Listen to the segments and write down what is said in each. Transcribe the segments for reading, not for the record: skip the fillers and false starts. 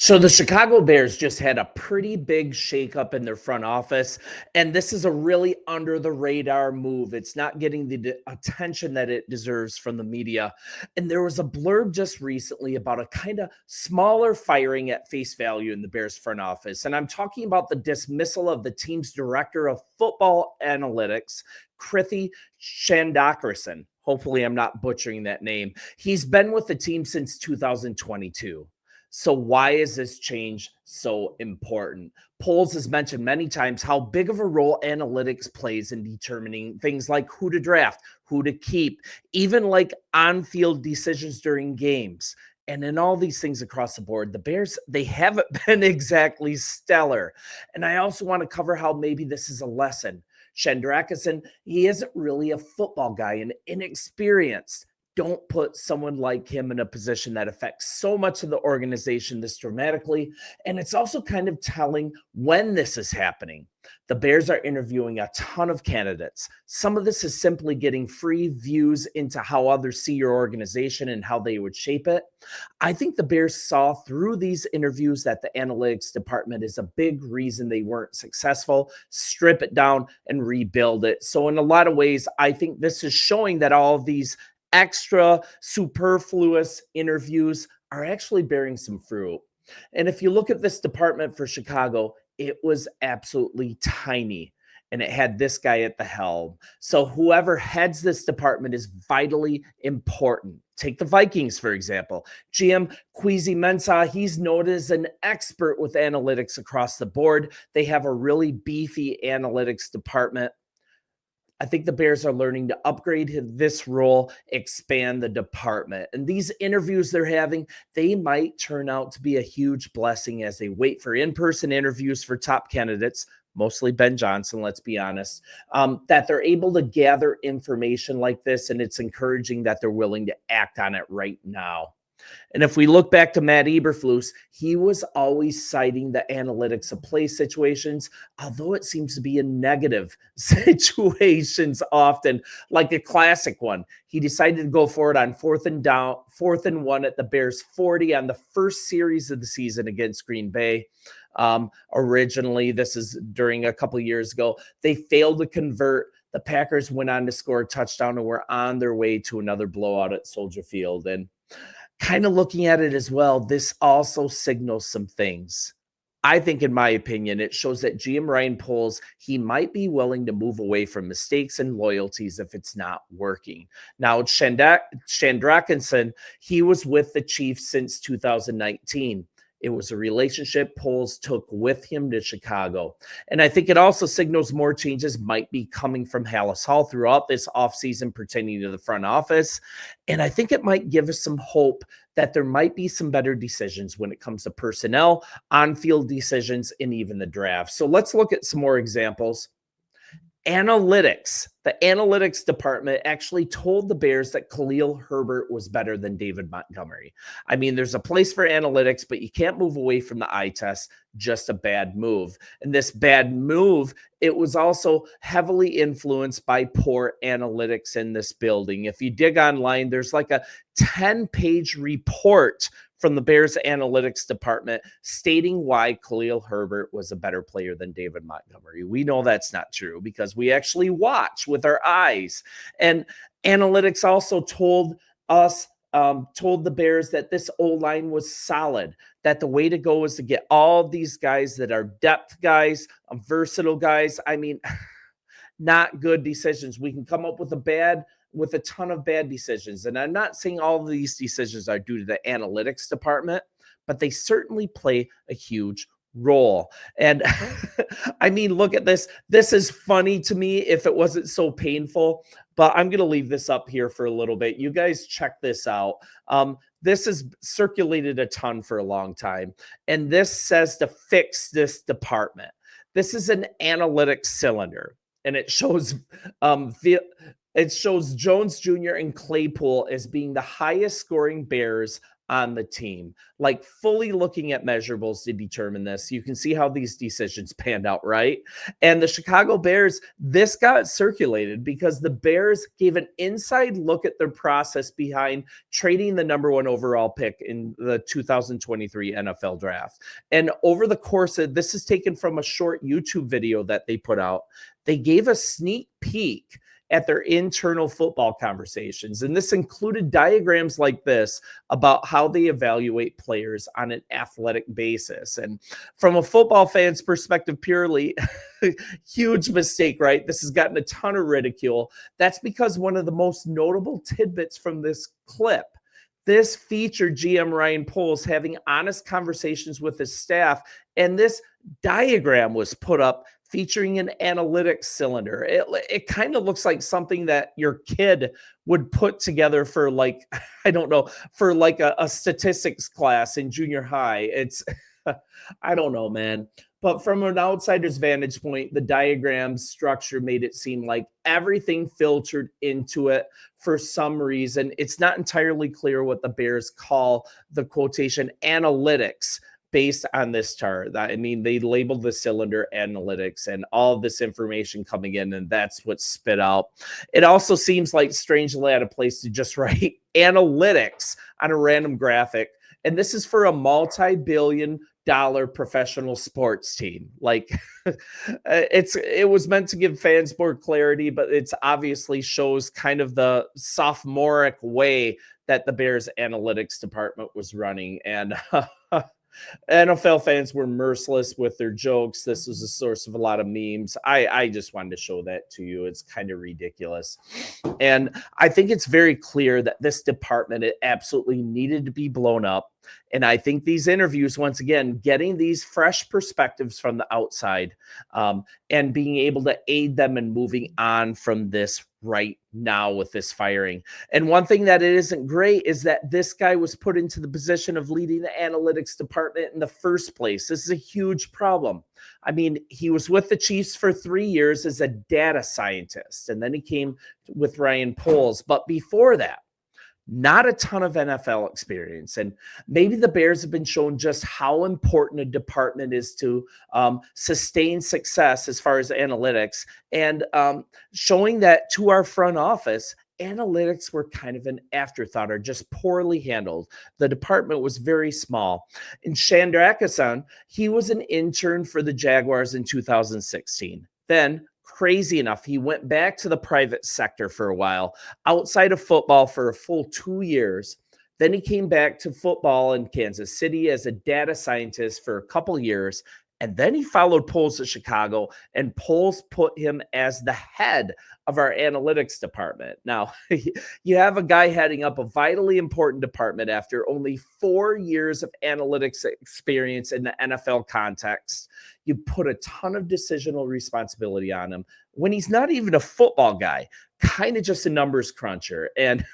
So the Chicago Bears just had a pretty big shakeup in their front office, and this is a really under the radar move. It's not getting the attention that it deserves from the media. And there was a blurb just recently about a kind of smaller firing at face value in the Bears front office. And I'm talking about the dismissal of the team's director of football analytics, Krithi Shandakarsan. Hopefully, I'm not butchering that name. He's been with the team since 2022. So why is this change so important? Polls has mentioned many times how big of a role analytics plays in determining things like who to draft, who to keep, even like on-field decisions during games. And in all these things across the board, the Bears, they haven't been exactly stellar. And I also want to cover how maybe this is a lesson. Shandrakasan, he isn't really a football guy and inexperienced. Don't put someone like him in a position that affects so much of the organization this dramatically. And it's also kind of telling when this is happening. The Bears are interviewing a ton of candidates. Some of this is simply getting free views into how others see your organization and how they would shape it. I think the Bears saw through these interviews that the analytics department is a big reason they weren't successful. Strip it down and rebuild it. So in a lot of ways, I think this is showing that all of these extra superfluous interviews are actually bearing some fruit. And if you look at this department for Chicago, it was absolutely tiny and it had this guy at the helm. So whoever heads this department is vitally important. Take the Vikings, for example. GM Kwesi Mensah, he's known as an expert with analytics across the board. They have a really beefy analytics department. I think the Bears are learning to upgrade this role, expand the department. And these interviews they're having, they might turn out to be a huge blessing as they wait for in-person interviews for top candidates, mostly Ben Johnson, let's be honest, that they're able to gather information like this. And it's encouraging that they're willing to act on it right now. And if we look back to Matt Eberflus, he was always citing the analytics of play situations, although it seems to be in negative situations often, like a classic one. He decided to go for it on 4th and 1 at the Bears 40 on the first series of the season against Green Bay. Originally, this is during a couple of years ago, they failed to convert. The Packers went on to score a touchdown and were on their way to another blowout at Soldier Field. And kind of looking at it as well, this also signals some things. I think, in my opinion, it shows that GM Ryan Poles, he might be willing to move away from mistakes and loyalties if it's not working. Now, Shandrakasan, he was with the Chiefs since 2019. It was a relationship Poles took with him to Chicago. And I think it also signals more changes might be coming from Halas Hall throughout this offseason pertaining to the front office. And I think it might give us some hope that there might be some better decisions when it comes to personnel, on-field decisions, and even the draft. So let's look at some more examples. Analytics. The analytics department actually told the Bears that Khalil Herbert was better than David Montgomery. I mean, there's a place for analytics, but you can't move away from the eye test. Just a bad move. And this bad move, it was also heavily influenced by poor analytics in this building. If you dig online, there's like a 10-page report from the Bears analytics department stating why Khalil Herbert was a better player than David Montgomery. We know that's not true because we actually watch with our eyes. And analytics also told the Bears that this O-line was solid, that the way to go is to get all these guys that are depth guys, versatile guys. I mean, not good decisions. We can come up with a ton of bad decisions. And I'm not saying all of these decisions are due to the analytics department, but they certainly play a huge role. And I mean, look at this. This is funny to me if it wasn't so painful, but I'm going to leave this up here for a little bit. You guys check this out. This has circulated a ton for a long time. And this says to fix this department. This is an analytics cylinder. And it shows Jones Jr. and Claypool as being the highest scoring Bears on the team, like fully looking at measurables to determine this. You can see how these decisions panned out, right? And the Chicago Bears, this got circulated because the Bears gave an inside look at their process behind trading the number one overall pick in the 2023 NFL draft. And over the course of this is taken from a short YouTube video that they put out. They gave a sneak peek at their internal football conversations. And this included diagrams like this about how they evaluate players on an athletic basis. And from a football fan's perspective, purely, huge mistake, right? This has gotten a ton of ridicule. That's because one of the most notable tidbits from this clip, this featured GM Ryan Poles having honest conversations with his staff, and this diagram was put up featuring an analytics cylinder. It kind of looks like something that your kid would put together for, like, I don't know, for like a statistics class in junior high. It's, I don't know, man. But from an outsider's vantage point, the diagram structure made it seem like everything filtered into it for some reason. It's not entirely clear what the Bears call the quotation analytics based on this chart. I mean, they labeled the cylinder analytics and all of this information coming in, and that's what spit out. It also seems like strangely out of place to just write analytics on a random graphic. And this is for a multi-billion-dollar professional sports team. Like, it was meant to give fans more clarity, but it's obviously shows kind of the sophomoric way that the Bears analytics department was running. And NFL fans were merciless with their jokes. This was a source of a lot of memes. I just wanted to show that to you. It's kind of ridiculous. And I think it's very clear that this department, it absolutely needed to be blown up. And I think these interviews, once again, getting these fresh perspectives from the outside, and being able to aid them in moving on from this right now with this firing. And one thing that it isn't great is that this guy was put into the position of leading the analytics department in the first place. This is a huge problem. I mean, he was with the Chiefs for 3 years as a data scientist, and then he came with Ryan Poles. But before that, not a ton of NFL experience. And maybe the Bears have been shown just how important a department is to sustain success as far as analytics, and showing that to our front office, analytics were kind of an afterthought or just poorly handled. The department was very small. And Chandrakasan, he was an intern for the Jaguars in 2016. Then, crazy enough, he went back to the private sector for a while, outside of football for a full 2 years. Then he came back to football in Kansas City as a data scientist for a couple years. And then he followed Poles to Chicago, and Poles put him as the head of our analytics department. Now, you have a guy heading up a vitally important department after only 4 years of analytics experience in the NFL context. You put a ton of decisional responsibility on him when he's not even a football guy, kind of just a numbers cruncher. And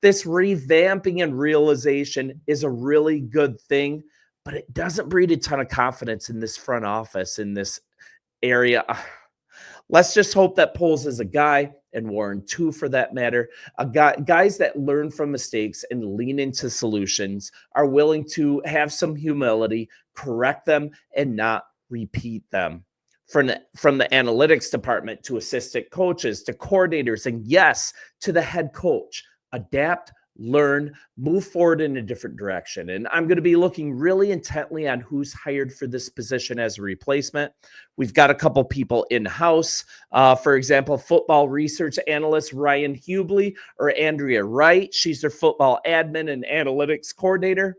this revamping and realization is a really good thing, but it doesn't breed a ton of confidence in this front office, in this area. Let's just hope that Poles is a guy, and Warren too, for that matter, guys that learn from mistakes and lean into solutions, are willing to have some humility, correct them, and not repeat them. From the analytics department to assistant coaches to coordinators, and yes, to the head coach, adapt, learn, move forward in a different direction. And I'm going to be looking really intently on who's hired for this position as a replacement. We've got a couple people in-house. For example, football research analyst Ryan Hubley or Andrea Wright. She's their football admin and analytics coordinator.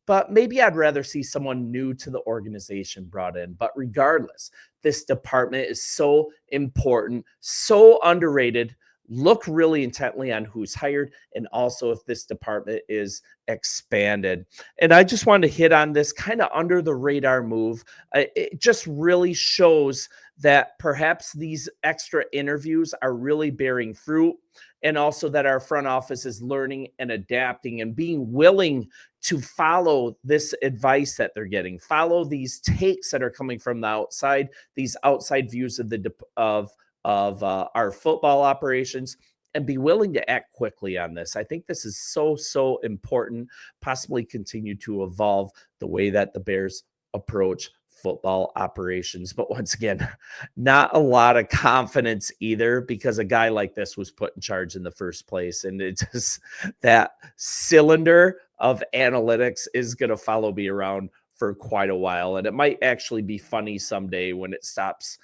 But maybe I'd rather see someone new to the organization brought in. But regardless, this department is so important, so underrated. Look really intently on who's hired, and also if this department is expanded. And I just wanted to hit on this kind of under the radar move. It just really shows that perhaps these extra interviews are really bearing fruit, and also that our front office is learning and adapting and being willing to follow this advice that they're getting, follow these takes that are coming from the outside, these outside views of our football operations, and be willing to act quickly on this. I think this is so, so important, possibly continue to evolve the way that the Bears approach football operations. But once again, not a lot of confidence either because a guy like this was put in charge in the first place. And it just that cylinder of analytics is going to follow me around for quite a while. And it might actually be funny someday when it stops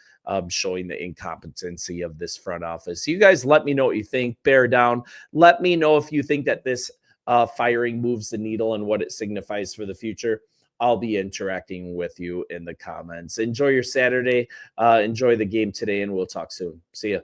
showing the incompetency of this front office. You guys let me know what you think. Bear down. Let me know if you think that this firing moves the needle and what it signifies for the future. I'll be interacting with you in the comments. Enjoy your Saturday. Enjoy the game today, and we'll talk soon. See ya.